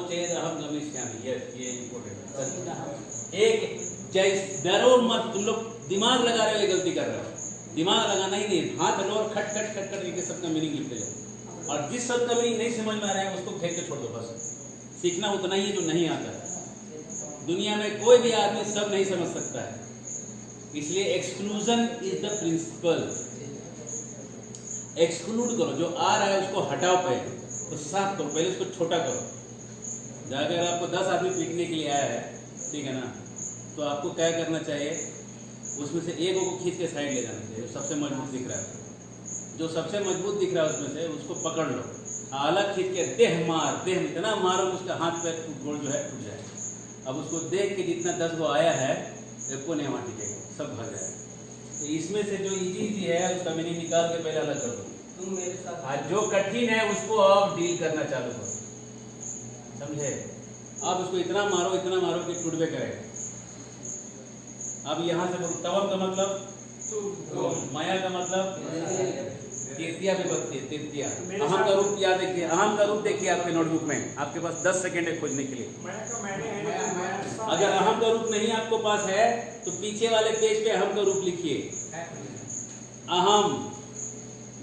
चेत अहम गमिष्यामि, ये इम्पोर्टेंट है। एक जैसे डरो मत, तुम लोग दिमाग लगा रहे हो, ये गलती कर रहे हो। दिमाग लगाना ही नहीं, हाथ हलो और खट खट खट खट लिख के सबका मीनिंग लिखते जाओ। और जिस शब्द का मीनिंग नहीं समझ में आ रहा है उसको फेंक के छोड़ दो। बस सीखना उतना ही है जो नहीं आता है। दुनिया में कोई भी आदमी सब नहीं समझ सकता है, इसलिए exclusion is the principle. Exclude करो, जो आ रहा है उसको हटाओ, पहले तो साफ करो, पहले उसको छोटा करो। अगर आपको 10 आदमी पीटने के लिए आया है, ठीक है ना, तो आपको क्या करना चाहिए, उसमें से एक को खींच के साइड ले जाना चाहिए, जो सबसे मजबूत दिख रहा है। जो सबसे मजबूत दिख रहा है उसमें से उसको पकड़ लो, अलग खींच के देह मार, देह में इतना मारो उसका हाथ पैर गोड़ जो है टूट जाए। अब उसको देख के जितना 10 को आया है, एक को नहीं वहाँ टिकेगा, सब भाग जाएगा। तो इसमें से जो इजी है उसका मीनिंग निकाल के पहले अलग कर दो। तुम मेरे साथ, आज जो कठिन है उसको अब डील करना चालू करो, समझे? अब उसको इतना मारो कि टूटबे करेगा। अब यहाँ से बोलो, तवम का मतलब माया का मतलब तृतीया विभक्ति, तृतीया। अहम का रूप याद देखिए, अहम का रूप देखिए आपके नोटबुक में, आपके पास 10 सेकेंड है खोजने के लिए। अगर अहम का रूप नहीं आपको पास है तो पीछे वाले पेज पे अहम का रूप लिखिए। अहम,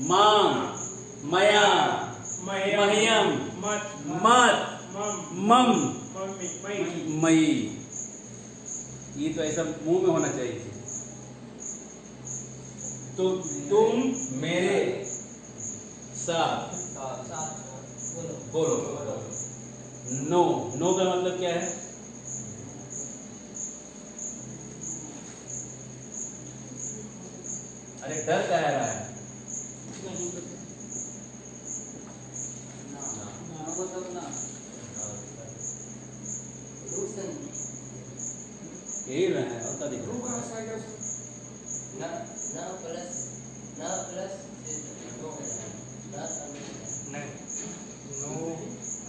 माम, मया, मह्यम, मत, मम, मई। ये तो ऐसा मुंह में होना चाहिए। तो तुम मेरे साथ बोलो। नो, नो का मतलब क्या है? अरे डर क्या रहा है? यही रहा है, होता दिख रहा है।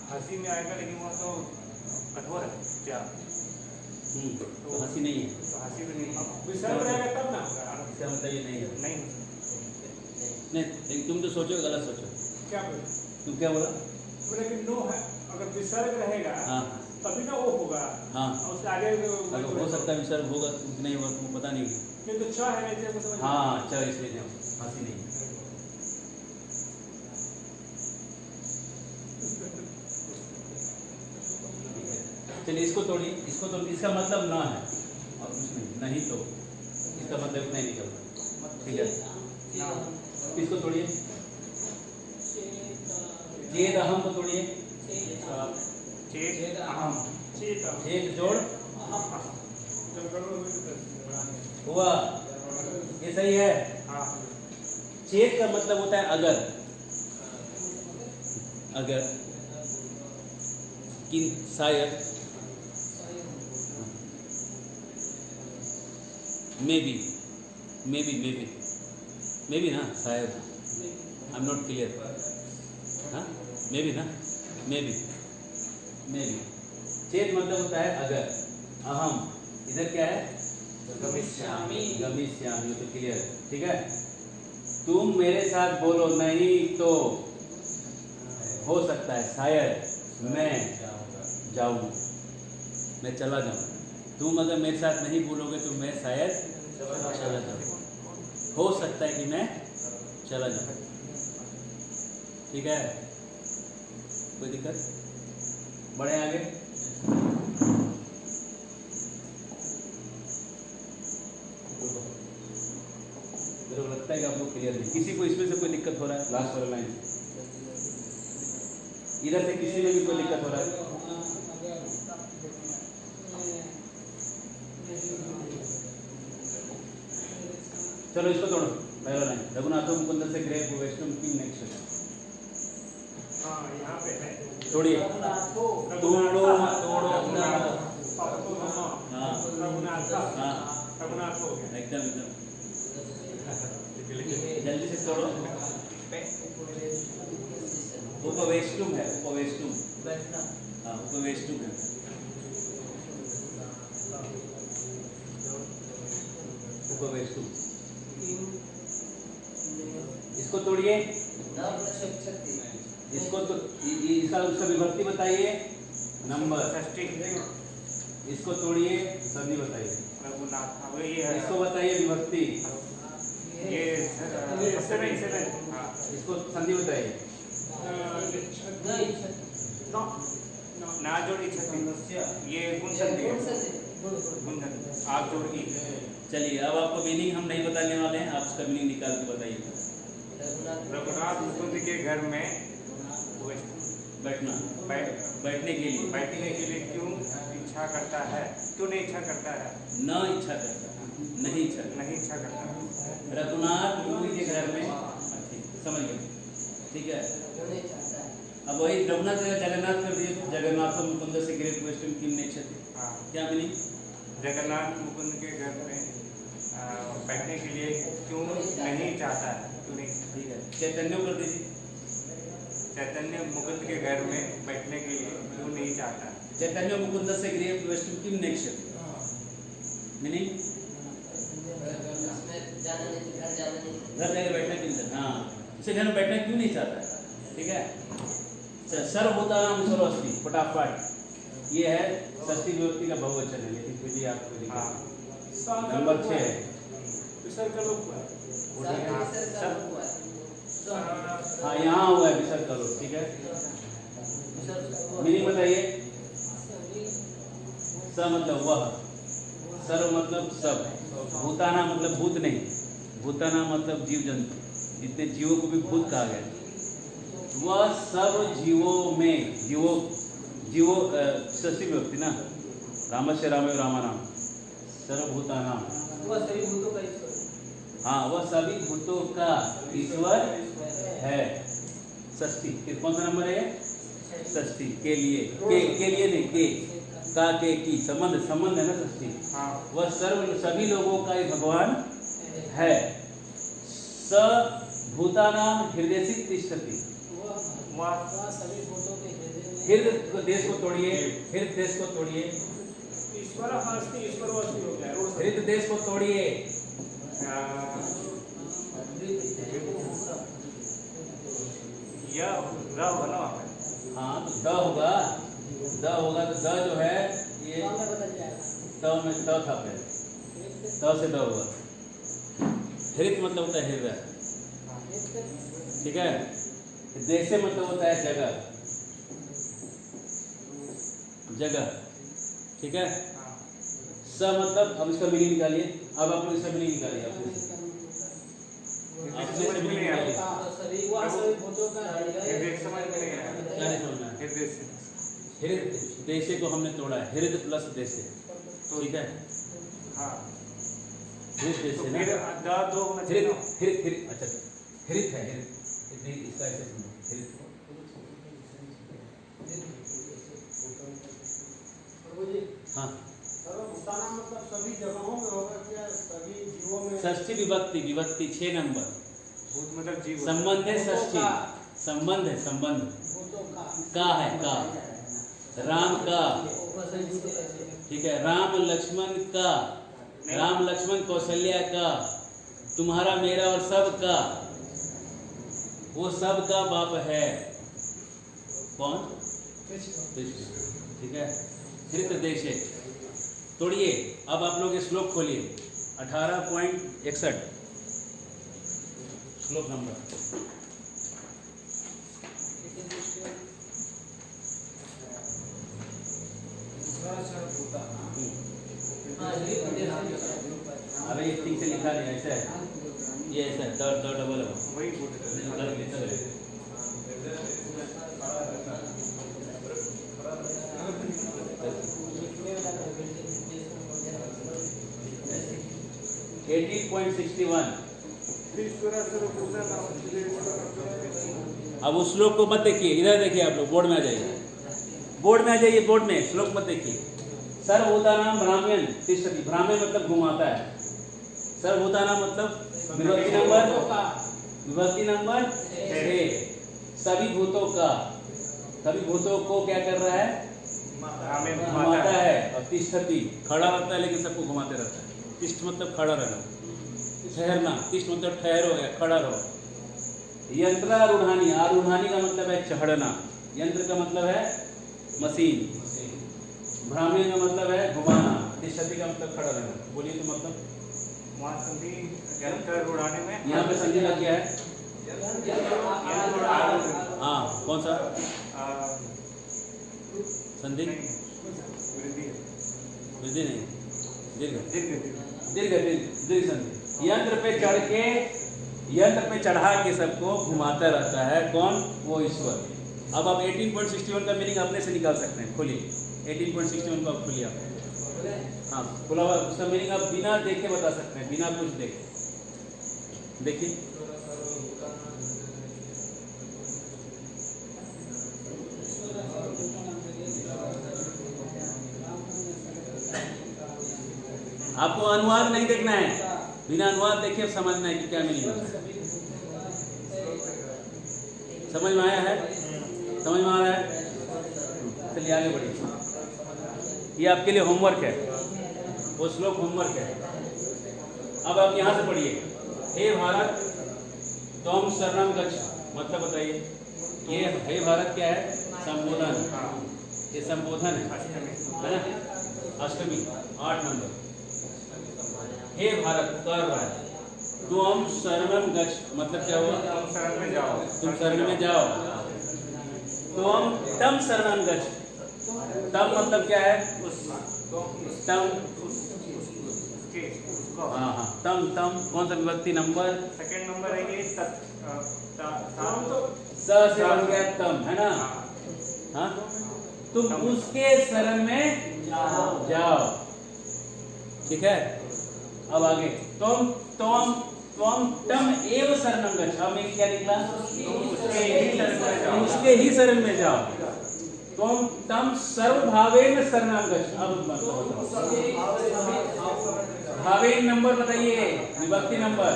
हंसी में आएगा, लेकिन वो तो कठोर है क्या? तो हंसी नहीं है, तो हंसी में नहीं, विसर्ग रहेगा तब ना होगा। इसका मतलब ये नहीं है। नहीं नहीं, तुम तो सोचो, गलत सोचो। क्या बोले? तुम क्या बोला? बोले कि नो है, अगर विसर्ग रहेगा हाँ तभी ना वो होगा। हाँ, और उसके आगे अगर हो सकता है विसर्ग होगा, नहीं होगा, तुमको पता नहीं। नहीं तो छ है, नहीं तो समझ। हाँ, चल इसलिए नहीं, हंसी नहीं है। चलिए इसको तोड़िए, इसको तोड़िए, इसका मतलब ना है और कुछ नहीं तो इसका मतलब नहीं निकलता, ठीक है? इसको तोड़िए, चेत अहम को तोड़िए, चेत अहम, चेत जोड़ हुआ, ये सही है। चेत का मतलब होता है अगर कि शायद, मे बी ना, शायद, आई एम नॉट क्लियर, हाँ, मे बी ना, मे बी। चेत मतलब होता है अगर। अहम इधर क्या है? गमिष्यामि, तो क्लियर, ठीक है? तुम मेरे साथ बोलो, नहीं तो हो सकता है शायद मैं जाऊं, मैं चला जाऊं। तुम अगर मेरे साथ नहीं बोलोगे तो मैं शायद चला जाऊं, हो सकता है कि मैं चला जाऊं, ठीक है? कोई दिक्कत? बढ़े आगे। मेरे को लगता है कि आप लोग क्लियर नहीं। किसी को इसमें से कोई दिक्कत हो रहा है? लास्ट वाला लाइन इधर से किसी में भी कोई दिक्कत हो रहा है? चलो इसको तोड़ो, पहला लाइन। रघुनाथों मुकुंद से ग्रेप वेस्टम की नेक्स्ट। हाँ, यहाँ पे है। तोड़िए, तोड़ो, रघुनाथ हो गया एकदम जल्दी से तोड़ो। उपवेष्टुम है, उपवेष्टुम, हाँ उपवेष्टुम है। उपवेष्टुम, इसको तोड़िए, इसको तो इसका उसका विभक्ति बताइए। नंबर, षष्ठी, इसको तोड़िए, संधि बताइए। रघुनाथ, अब ये है, इसको बताइए विभक्ति, ये सेवन, हाँ, इसको संधि बताइए। ना जोड़ी छठी, ये गुण संधि है, गुण संधि, आप जोड़ी। चलिए अब आपको मीनिंग हम नहीं बताने वाले हैं, आप उसका मीनिंग निकाल के बताइए। रघुनाथ मुकुंद के घर में बैठना, बैठने के लिए, बैठने के लिए क्यों इच्छा करता है, क्यों नहीं इच्छा करता है, न इच्छा करता, नहीं इच्छा, नहीं इच्छा करता है। रघुनाथ मुकुंद के घर में, ठीक समझ गए, ठीक है। अब वही रघुनाथ जगन्नाथ कर दिए, जगन्नाथ मुकुंद से ग्रेट क्वेश्चन किम नेक्षते, हाँ, क्या मीनिंग? जगन्नाथ मुकुंद के घर में बैठने के लिए क्यों नहीं चाहता है, क्यों नहीं, ठीक है। चैतन्य कर दीजिए, चैतन्य मुकुंद के घर में बैठने के लिए क्यों नहीं चाहता है। चैतन्य मुकुंद से ग्रेट क्वेश्चन किम नेक्षते, मीनिंग घर जाकर बैठना क्यों, हाँ उसे घर में बैठना क्यों नहीं चाहता है, ठीक है। सर्वभूतानां सर्वस्ति, फटाफट, ये है षष्ठी विभक्ति का बहुवचन है, लेकिन फिर भी आपको लिखा नंबर 6 है। हाँ यहाँ हुआ है विसर्ग करो, ठीक है। मीनिंग बताइए। स मतलब वह, सर्व मतलब सब, भूताना मतलब भूत नहीं, भूताना मतलब जीव जंतु, जितने जीवों को भी भूत कहा गया, वह सब जीवों में, जीवो षष्ठी विभक्ति ना, रामस्य रामे रामानाम, सर्वभूतानाम, हाँ वह सभी भूतों का ईश्वर है, षष्ठी। फिर कौन सा नंबर है? षष्ठी के लिए, के लिए नहीं, के का के की संबंध है ना षष्ठी। वह सभी लोगों का एक भगवान है। स भूतानाम हृदयसित तिष्ठति, हृदय देश को तोड़िए, हृदय देश को तोड़िए, हृदय देश को तोड़िए, हाँ तो द होगा, तो द जो है ये त में त था पहले, त से द होगा। हृदय मतलब होता है हृदय, ठीक है। देश से मतलब होता है जगह, जगह, ठीक है। स मतलब, अब इसका मीनिंग निकालिए, अब आप लोग इसका मीनिंग निकालिए, आपने से मीनिंग निकालिए। क्या नहीं समझना है? हृदय देशे को हमने तोड़ा है, हृदय प्लस देशे, ठीक है। हृदय देशे ना, हृदय हृदय, अच्छा हृदय है, हृदय इसका ऐसे सुनो, हृदय हाँ मतलब सभी जगहों में होगा क्या, सभी जीवों में? षष्ठी विभक्ति, विभक्ति 6 नंबर, मतलब जीव संबंध है षष्ठी, संबंध है, संबंध का है, का राम का, ठीक है। राम लक्ष्मण का, राम लक्ष्मण कौशल्या का, तुम्हारा मेरा और सब का, वो सब का बाप है कौन? कृष्ण, ठीक है। हृदय देशे तोड़िए। अब आप लोग ये श्लोक खोलिए, 18.61 श्लोक नंबर। अरे ये ठीक से लिखा नहीं, ऐसा है, ये ऐसा है, द डबल है, वही गलत 18.61। अब उस श्लोक को मत देखिए, इधर देखिए, आप लोग बोर्ड में आ जाइए, बोर्ड में आ जाइए, बोर्ड में श्लोक मत देखिए। सर्वभूतानां भ्राम्यन् तिष्ठति, भ्राम्यन् मतलब घुमाता है, सर्वभूतानां मतलब विभक्ति नंबर 6, सभी भूतों का, सभी भूतों को क्या कर रहा है? घुमाता है। और तिष्ठति खड़ा रहता है, लेकिन सबको घुमाते रहता है। तिष्ठ मतलब खड़ा रहना, ठहरना, तिष्ठ मतलब ठहरो या खड़ा रहो। यंत्रारूढ़ानी, आरूढ़ानी का मतलब है चढ़ना, यंत्र का मतलब है मशीन, भ्राम्यन का मतलब है घुमाना, तिष्ठति का मतलब खड़ा रहना। बोलिए तो मतलब वहाँ संधि यंत्र उड़ाने में यहाँ पे संधि लग गया है। यंत्र उड़ाने में हाँ, कौन सा संधि? वृद्धि वृद्धि नहीं, दीर्घ दीर्घ दीर्घ दीर्घ संधि। यंत्र पे चढ़ के, यंत्र पे चढ़ा के सबको घुमाता रहता है कौन? वो ईश्वर। अब आप 18.61 का मीनिंग अपने से निकाल सकते हैं। खोलिए 18.61 को आप खोलिए आप। हाँ, खुला हुआ उसका मीनिंग आप बिना देखे बता सकते हैं, बिना कुछ देखे। देखिए आपको अनुवाद नहीं देखना है, बिना अनुवाद देखे समझना है कि क्या मीनिंग है। समझ में आया है? समझ में आ रहा है? चलिए आगे बढ़िए। ये आपके लिए होमवर्क है, वो श्लोक होमवर्क है। अब आप यहाँ से पढ़िए। हे भारत त्वं शरणं गच्छ, मतलब बताइए। ये हे भारत क्या है? संबोधन। ये संबोधन है ना? अष्टमी 8 नंबर। हे भारत कर रहा है। त्वं शरणं गच्छ मतलब क्या हुआ? तुम शरण में जाओ, तुम शरण में जाओ। त्वं तम शरणं गच्छ, तम मतलब क्या है? तम, हाँ हाँ, तम तम कौन सा विभक्ति नंबर? सेकंड नंबर है ये स से बन गया तम, है ना? हाँ, तुम उसके शरण में जाओ। ठीक है, अब आगे तुम तुम तुम तम एव शरणं गच्छ। अब में क्या निकला? उसके ही शरण में जाओ। तुम तम सर्वभावेन शरणं गच्छ। अब भावेन नंबर बताइए, विभक्ति नंबर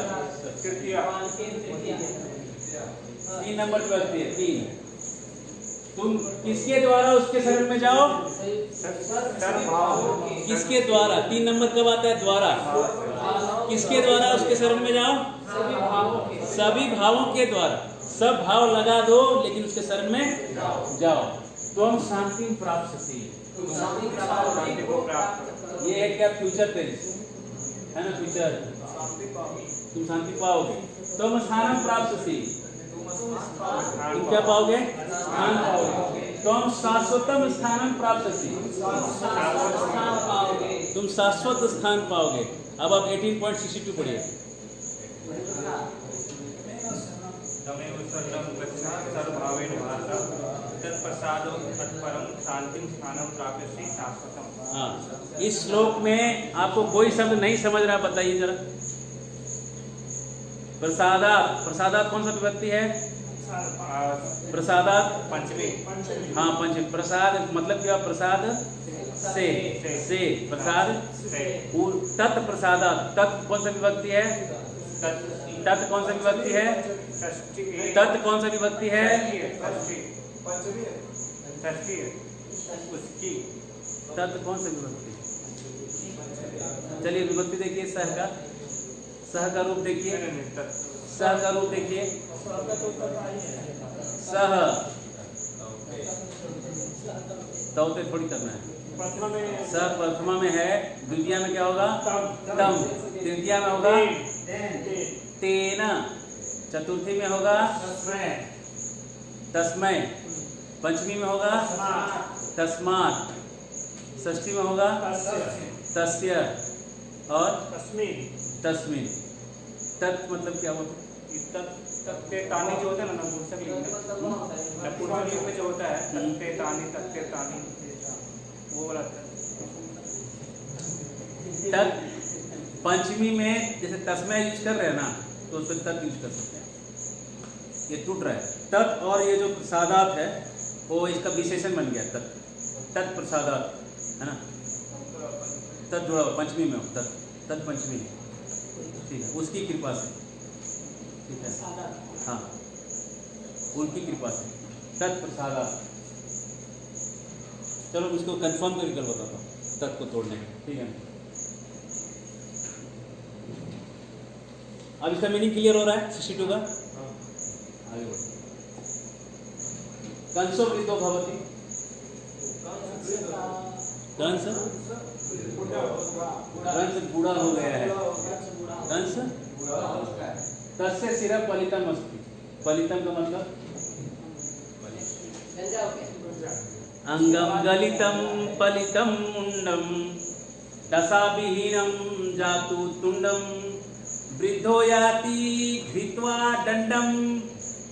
3 नंबर विभक्ति है, 3। तुम किसके द्वारा उसके शरण में जाओ? किसके द्वारा? 3 नंबर कब आता है? द्वारा। किसके द्वारा उसके शरण में जाओ? सभी भावों के द्वारा। सब भाव लगा दो लेकिन उसके शरण में जाओ। तुम शांति प्राप्त, ये है क्या? फ्यूचर टेंस है ना? फ्यूचर, तुम शांति पाओगे। तुम स्थानं प्राप्त, तुम क्या पाओगे? स्थान पाओगे। तुम शाश्वतम स्थानं प्राप्त, तुम शाश्वत स्थान पाओगे। अब आप 18.62 पढ़िए। हाँ, इस श्लोक में आपको कोई शब्द नहीं समझ रहा, बताइए जरा। प्रसादात, प्रसादात कौन सा विभक्ति है? प्रसादात पंचमी। हाँ, पंचमी। प्रसाद मतलब क्या? प्रसाद से प्रसाद। तत् प्रसादात, तत् कौन सा विभक्ति है? तत् कौन सा विभक्ति है? तत् कौन सा विभक्ति है? उसकी। तत् कौन सा विभक्ति? चलिए विभक्ति देखिए। सह का, सह का रूप देखिए। सह का रूप देखिए। सह, तौते थोड़ी करना है। सह प्रथमा में है, द्वितीय में क्या होगा? तम। तृतीया में होगा तेन। चतुर्थी में होगा तस्मै। पंचमी में होगा तस्मात्। षष्ठी में होगा तस्य और तस्मिन्। तत् मतलब क्या होता है? तत्ते तानी जो होता है ना, नपुंसक लिंग में, नपुंसक लिंग में जो होता है तत्ते तानी, वो वाला तत्। पंचमी में जैसे तस्मै यूज कर रहे हैं ना, तो उसमें तत् यूज कर सकते हैं। ये टूट रहा है। तत् और ये जो प्रसादात है वो इसका विशेषण बन गया। तत्, तत् प्रसादात है ना? तत् जुड़ा हुआ पंचमी में हो, तत्, तत् पंचमी। ठीक है, उसकी कृपा से। ठीक है, हाँ, उनकी कृपा से तत् प्रसादात। चलो उसको कंफर्म करके कल बताता हूँ, तत् को तोड़ने का। ठीक है, अब इसका मीनिंग क्लियर हो रहा है 62 का? आगे बढ़ो। कंसो वृद्धो भवति, कंस बूढ़ा हो गया है। कंस तस्य शिरा पलितम अस्ति। पलितम का मतलब अंगम गलितम पलितम मुंडम दशाविहीनम जातु तुंडम वृद्धो याति घृत्वा दंडम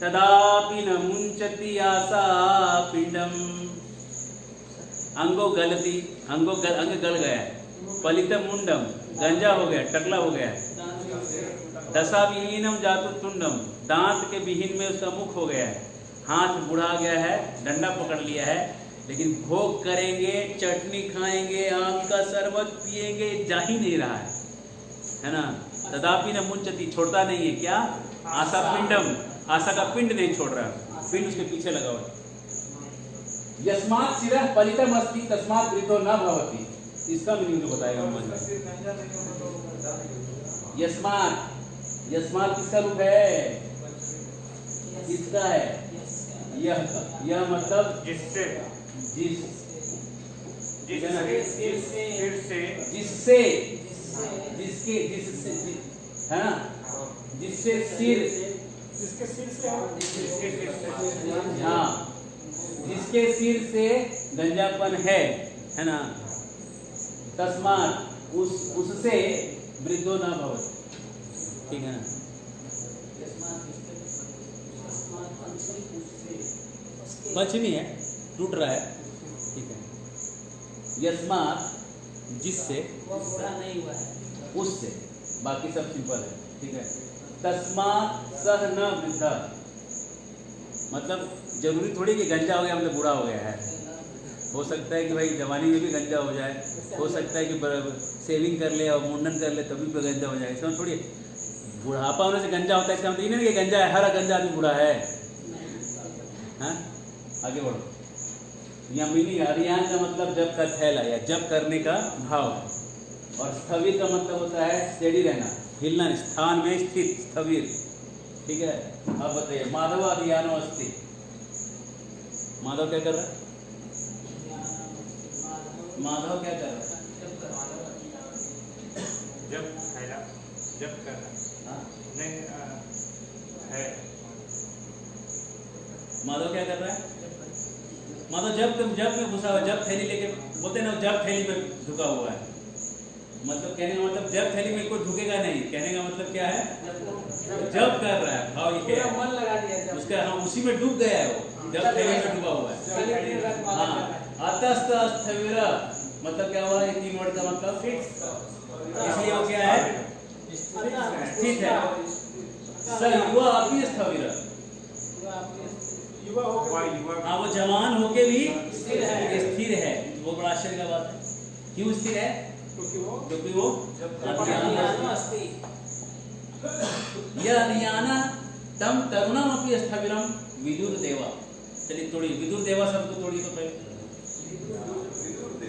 तदापि न मुंचति आशा पिंडम। अंगो गलती, अंग गल गया है, पलितम मुंडम गंजा हो गया, टकला हो गया है, दशा विहीनम जातु तुंडम दांत के विहीन में उसका मुख हो गया है, हाथ बुढ़ा गया है, डंडा पकड़ लिया है, लेकिन भोग करेंगे, चटनी खाएंगे, आम का शरबत पिएंगे, जा ही नहीं रहा है ना। तदापि न मुंचति छोड़ता नहीं है क्या, आशा पिंडम, आशा का पिंड नहीं छोड़ रहा है, पिंड उसके पीछे लगा हुआ है। यस्मात् शिरः पलितम अस्ति तस्मात् वृद्धो न भवति। इसका मीनिंग जो बताएगा यस्मात्, यस्मात् किसका रूप है, किसका है, यह मतलब जिससे, जिससे, जिसके, जिससे है ना, जिससे सिर, जिसके सिर से हाँ, जिसके सिर से गंजापन है ना, तस्मात् उससे वृद्धो न भवति। ठीक है ना, पश्चिमी है, टूट रहा है। ठीक है, यस्मात् जिससे, उससे, बाकी सब सिंपल है। ठीक है, तस्मात् सह न वृद्धा, मतलब जरूरी थोड़ी कि गंजा हो गया मतलब बूढ़ा हो गया है। हो सकता है कि भाई जवानी में भी गंजा हो जाए, हो सकता है कि सेविंग कर ले और मुंडन कर ले तभी पे गंजा हो जाए। इसका थोड़ी बुढ़ापा होने से गंजा होता है, इसका मतलब ये नहीं कि गंजा है, हर गंजा आदमी बूढ़ा है। हाँ, आगे बढ़ो। यहाँ मीनिंग अरियान का मतलब जब का थैला या जब करने का भाव, और स्थविर का मतलब होता है स्टेडी रहना, हिलना, स्थान में स्थित, स्थविर। ठीक है, अब बताइए माधव अभियानो अस्ति। माधव क्या कर रहा है, माधव क्या कर रहा है, जब थैला, जब कर रहा है, नहीं है। माधव क्या कर रहा है, माधव जब में घुसा हुआ, जब थैली लेके बोलते ना, जब थैली पे झुका हुआ है, मतलब कहने का मतलब जब थैली में कोई झुकेगा नहीं, कहने का मतलब क्या है, जब कर रहा है, भाव ये है, मन लगा दिया उसका, हाँ उसी में डूब गया है वो, जब थैली में डूबा हुआ है। हाँ, अतस्त स्थविर मतलब क्या हुआ है, 3 वर्ड का मतलब फिक्स, इसलिए वो क्या है, स्थित है। स युवा अपनी स्थविर, हाँ वो जवान होके भी स्थिर है। वो बड़ा आश्चर्य का बात है। क्यों स्थिर है, क्योंकि वो यह अनियाना तम तरुणम अपनी स्थविरम विदुर देवा। चलिए थोड़ी विदुर देवा शब्द को थोड़ी तो पहले,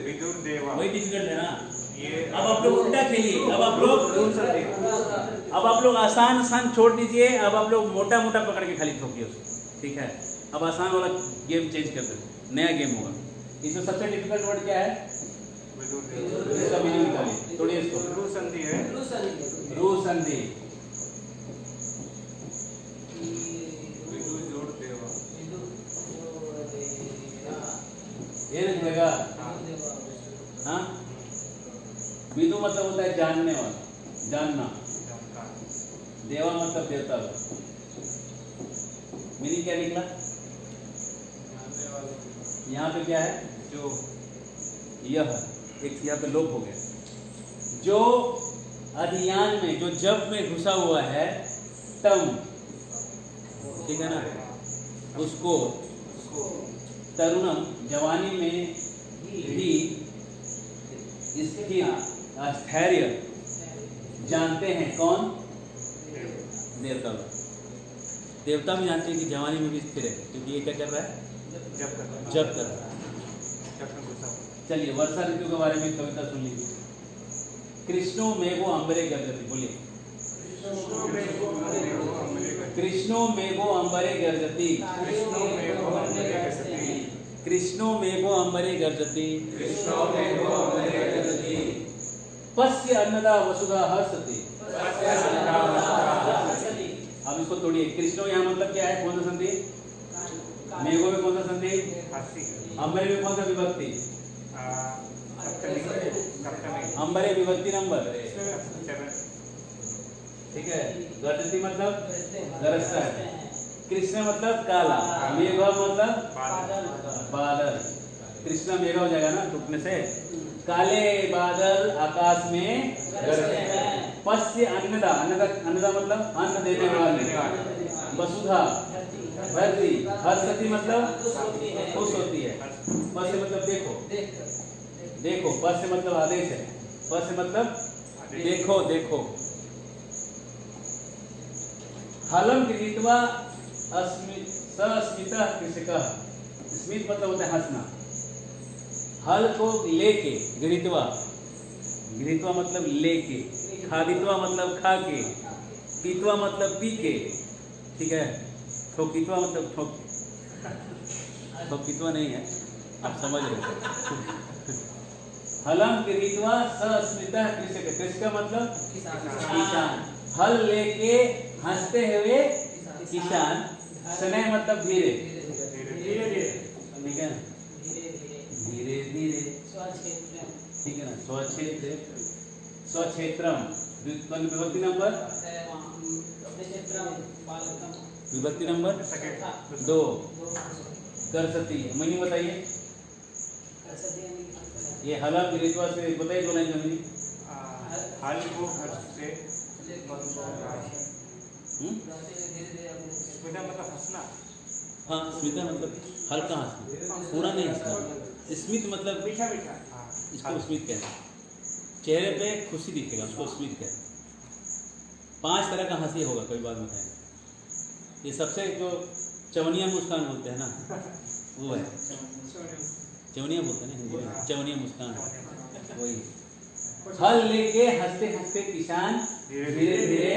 विदुर देवा वही डिफिकल्ट है ना। अब आप लोग उल्टा खेलिए, अब आप लोग आसान छोड़ दीजिए, अब आप लोग मोटा पकड़ के खाली ठोकिए उसको। ठीक है, अब आसान वाला गेम चेंज कर दो, नया गेम होगा। इसमें सबसे डिफिकल्ट वर्ड क्या है, इसका मीनिंग निकालिए थोड़ी, इसको रू संधि है, रू संधि। ये लिखेगा, हाँ, विदु मतलब होता है जानने वाला, जानना, देवा मतलब देवता का। मीनिंग क्या निकला, यहाँ पे क्या है, जो यह एक यहाँ पे लोप हो गया, जो अधियान में, जो जब में घुसा हुआ है, तम, ठीक है ना, उसको तरुणम जवानी में भी स्थिर, स्थैर्य जानते हैं। कौन, देवता लोग, देवता भी जानते हैं कि जवानी में भी स्थिर है, क्योंकि ये क्या कर रहा है, जब कर रहा है। चलिए वर्षा ऋतु के बारे में कविता सुन लीजिए। कृष्णो मेघो अम्बरे गर्जति, बोलिए, कृष्णो मेघो अम्बरे गर्जति, कृष्णो मेघो अंबरे गर्जति कृष्णो मेघो अंबरे गर्जति पश्य अन्नदा वसुधा हर्षति। पश्य अन्नदा वसुधा हर्षति। अब इसको तोड़िए। कृष्णो यहाँ मतलब क्या है? कौन सा संधि? मेघो में कौन सा संधि? अंबरे में कौन सा विभक्ति? अंबरे विभक्ति नंबर, ठीक है। गर्जति मतलब गरजता है। कृष्ण मतलब काला, मेघ मतलब बादल। कृष्ण मेघ हो जाएगा ना टूटने से। काले बादल आकाश में गरजते हैं। पश्य अन्नदा, अन्नदा मतलब अन्न देने वाले। वसुधा धरती, हर्षति मतलब खुश होती है। पश्य मतलब देखो, देखो। पश्य मतलब आदेश है। पश्य मतलब देखो, देखो। हलम गृहीत्वा सस्मिता कृषकः। स्मित मतलब होता है हंसना। हल को लेके, गृहीत्वा, गृहीत्वा मतलब लेके, खादित्वा मतलब खा के, पीतवा मतलब पी के, ठीक है। ठोकित्वा मतलब ठोक, ठोकित्वा नहीं है, आप समझ रहे। हलम गृहीत्वा सस्मिता कृषक, कृषक मतलब किसान। हल लेके हंसते हुए किसान। स्नेह मतलब धीरे, ठीक है ना, धीरे धीरे, ठीक है ना। स्वक्षेत्र, स्वक्षेत्रम विभक्ति नंबर, विभक्ति नंबर 2। करसती, मनी बताइए। ये हला गृहीत्वा से बताइए दो लाइन में। हल को हर्ष से स्मिता मतलब हंसना। हाँ, स्मिता मतलब हल्का हंसना, पूरा नहीं हंसना। स्मित मतलब मीठा मीठा, इसको स्मित कहते हैं। चेहरे पे खुशी दिखेगा, उसको स्मित कहते हैं। 5 तरह का हंसी होगा, कोई बात बताएं। ये सबसे जो चवनिया मुस्कान बोलते हैं ना, वो है चवनिया बोलते हैं ना हिंदी में, चवनिया मुस्कान, वही। हल लेके हंसते हंसते किसान धीरे धीरे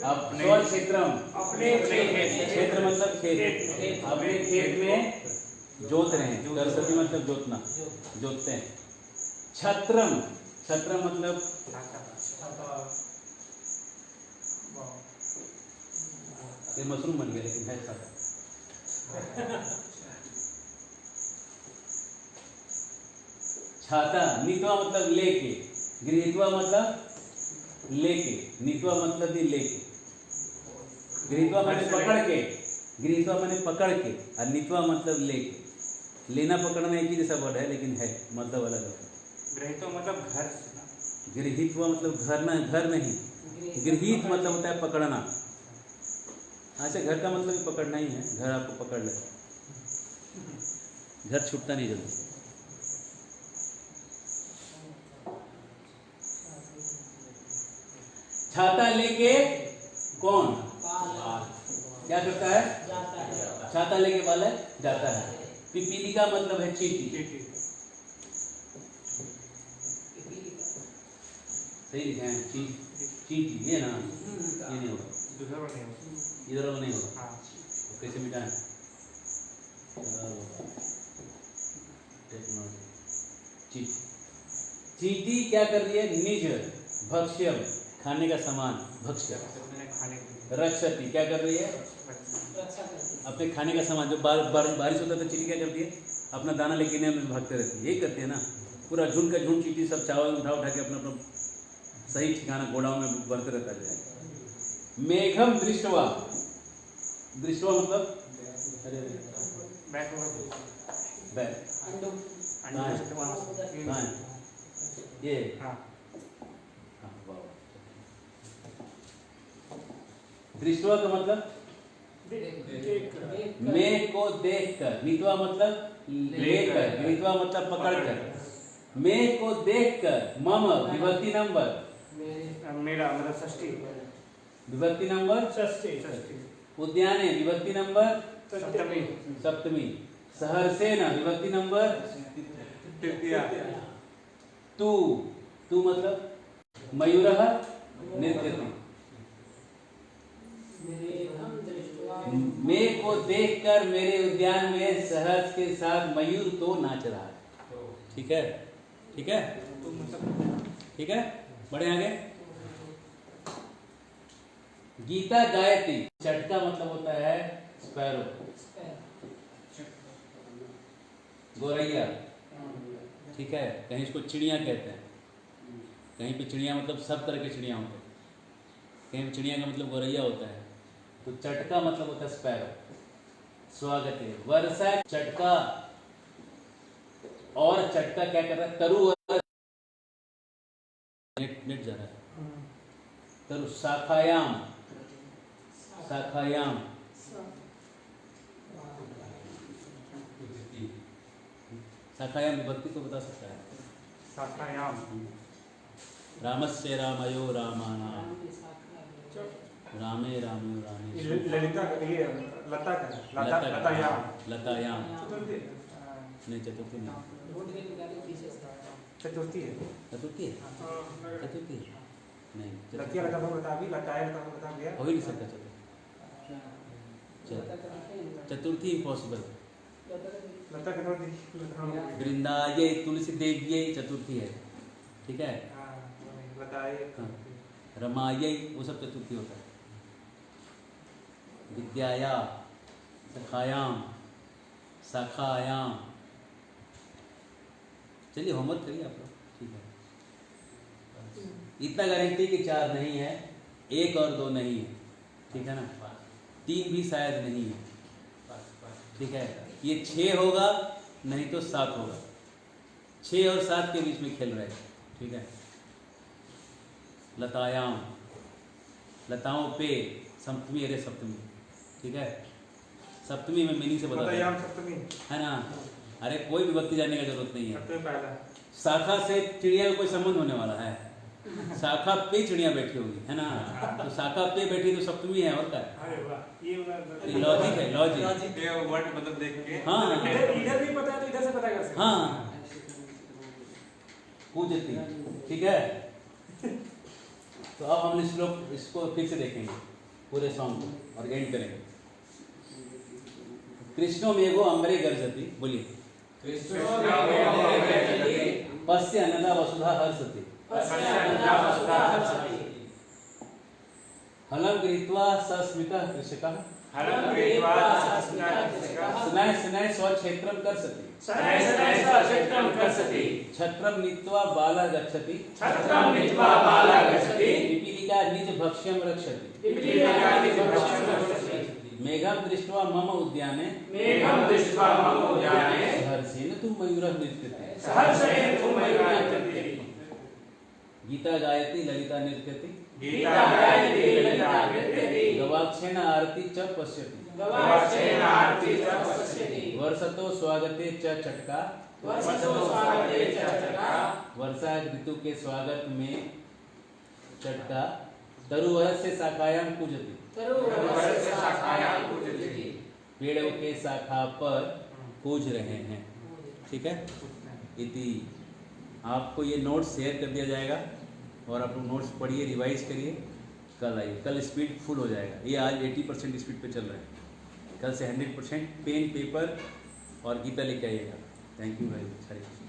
अपने क्षेत्रम, अपने क्षेत्र मतलब खेत, अपने खेत में जोत रहे हैं। करसती मतलब जोतना, जोतते हैं। छत्रम, छत्रम मतलब ये मशरूम बन गया, लेकिन है छाता। छाता। नीतवा मतलब लेके, गृहीत्वा मतलब लेके, नीतवा मतलब भी लेके। गृहीत्वा मैंने पकड़ के, गृहीत्वा मैंने पकड़ के, और नीतवा मतलब लेके। लेना पकड़ना एक ही जैसा वर्ड है, लेकिन है मतलब अलग अलग। गृहीत्वा मतलब घर, गृहीत्वा मतलब घर ना, घर नहीं। गृहीत मतलब होता है पकड़ना। अच्छा, घर का मतलब पकड़ना ही है। घर आपको पकड़ ले, घर छूटता नहीं जल्दी। छाता लेके कौन क्या करता है? छाता लेके बालक जाता है। पिपीलिका मतलब है चींटी। सही लिखा है, चींटी। ये ना, ये नहीं होगा, इधर नहीं होगा। कैसे मिटाएं? चींटी क्या कर रही है? निज भक्ष्यम, खाने का सामान, भक्ष्य। रक्षती क्या कर रही है? अपने खाने का सामान। जो बारिश होता है तो चींटी क्या करती है? अपना दाना लेके में भागते रहती है। यही करती है ना, पूरा झुंड का झुंड चींटी सब चावल उठा उठा के अपना अपना सही ठिकाना गोडाउन में बढ़ते रहता है। मेघम दृष्टवा, दृष्टवा मतलब ये दृष्टवा का मतलब मेघ को देखकर। नीतवा मतलब लेकर, नीतवा मतलब पकड़कर। मेघ को देखकर। मम विभक्ति नंबर, मेरा मतलब षष्ठी, विभक्ति नंबर षष्ठी। उद्याने विभक्ति नंबर सप्तमी, सप्तमी। सहर्षेन विभक्ति नंबर तृतीया। तू, तू मतलब मयूरः नृत्यति। मेघ को देखकर मेरे उद्यान में सहर्ष के साथ मयूर तो नाच रहा है। ठीक है, ठीक है, ठीक है, बढ़े आगे। गीता गायत्री, चट का मतलब होता है स्पैरो, गोरैया। ठीक है, कहीं इसको चिड़िया कहते हैं, कहीं पे चिड़िया मतलब सब तरह के चिड़िया होते हैं, कहीं पे चिड़िया का मतलब गोरैया होता है। तो चट का मतलब होता है स्पैरो, स्वागत है। वर्षा चटका, और चटका क्या कर रहा है, तरु नेट जा रहा है, तरु शाखायाम, शाखायाम, शाखायाम विभक्ति को बता सकता है। शाखायाम, रामस्य रामयो रामानाम, रामे रामयो रामे, ललिता ये लता का है, लतायाम, लतायाम चतुर्थी, नहीं, चतुर्थी नहीं, चतुर्थी है, चतुर्थी है, चतुर्थी है नहीं, लतिया लता को बता दी, लताया लता को बता दिया, हो ही नहीं सकता चतुर्थी इम्पॉसिबल। लता के तो वृंदाये तुलसी देव्ये चतुर्थी है, ठीक है। लताया, हाँ, रमाये वो सब चतुर्थी होता है। विद्याया, सखायाम, शाखायाम। चलिए होमवर्क करिए आप लोग, ठीक है। इतना गारंटी कि 4 नहीं है, 1 और 2 नहीं है, ठीक है ना, 3 भी शायद नहीं है, ठीक है। ये 6 होगा नहीं तो 7 होगा, 6 और 7 के बीच में खेल रहे हैं, ठीक है। लतायाम, लताओं पे, सप्तमी, अरे सप्तमी, ठीक है। सप्तमी में मीनिंग से बता लतायाम सप्तमी है ना, अरे कोई विभक्ति जानने की जरूरत नहीं है। सबसे पहला शाखा से चिड़िया का कोई संबंध होने वाला है, शाखा पे चिड़िया बैठी होगी, है ना, तो शाखा पे बैठी तो सप्तमी है, और क्या है। अरे वाह, ये लॉजिक है, लॉजिक, ये वर्ड मतलब देख के हाँ इधर भी पता है तो इधर से पता कर सकते हैं। हाँ, पूजती, ठीक है। तो अब हम इस लोग इसको फिर से देखेंगे पूरे सॉन्ग को और एंड करेंगे। कृष्णो मेघो अम्बरे गर्जति, बोलिए। पश्य अन्नदा वसुधा हर्षति, हलं गृहीत्वा सस्मितः कृषकः, शनैः शनैः स्वक्षेत्रं कर्षति, छत्रं नीत्वा बालः गच्छति, पिपीलिका निज भक्ष्यं रक्षति, मेघं दृष्ट्वा मम उद्याने, हर्षेण तु मयूरः नृत्यते। गीता गायति ललिता नृत्यति, गवाक्षेण आरती च पश्यति, वर्षतो स्वागते च चटका, वर्षा ऋतु के स्वागत में चटका, तरुवर से शाखायाम पूजति, पेड़ों के शाखा पर पूज रहे हैं, ठीक है। इति आपको ये नोट्स शेयर कर दिया जाएगा और आप लोग नोट्स पढ़िए, रिवाइज करिए, कल आइए। कल स्पीड फुल हो जाएगा, ये आज 80% स्पीड पे चल रहा है, कल से 100% पेन पेपर और गीता लेके आइएगा। Thank you very much. Hare Krishna.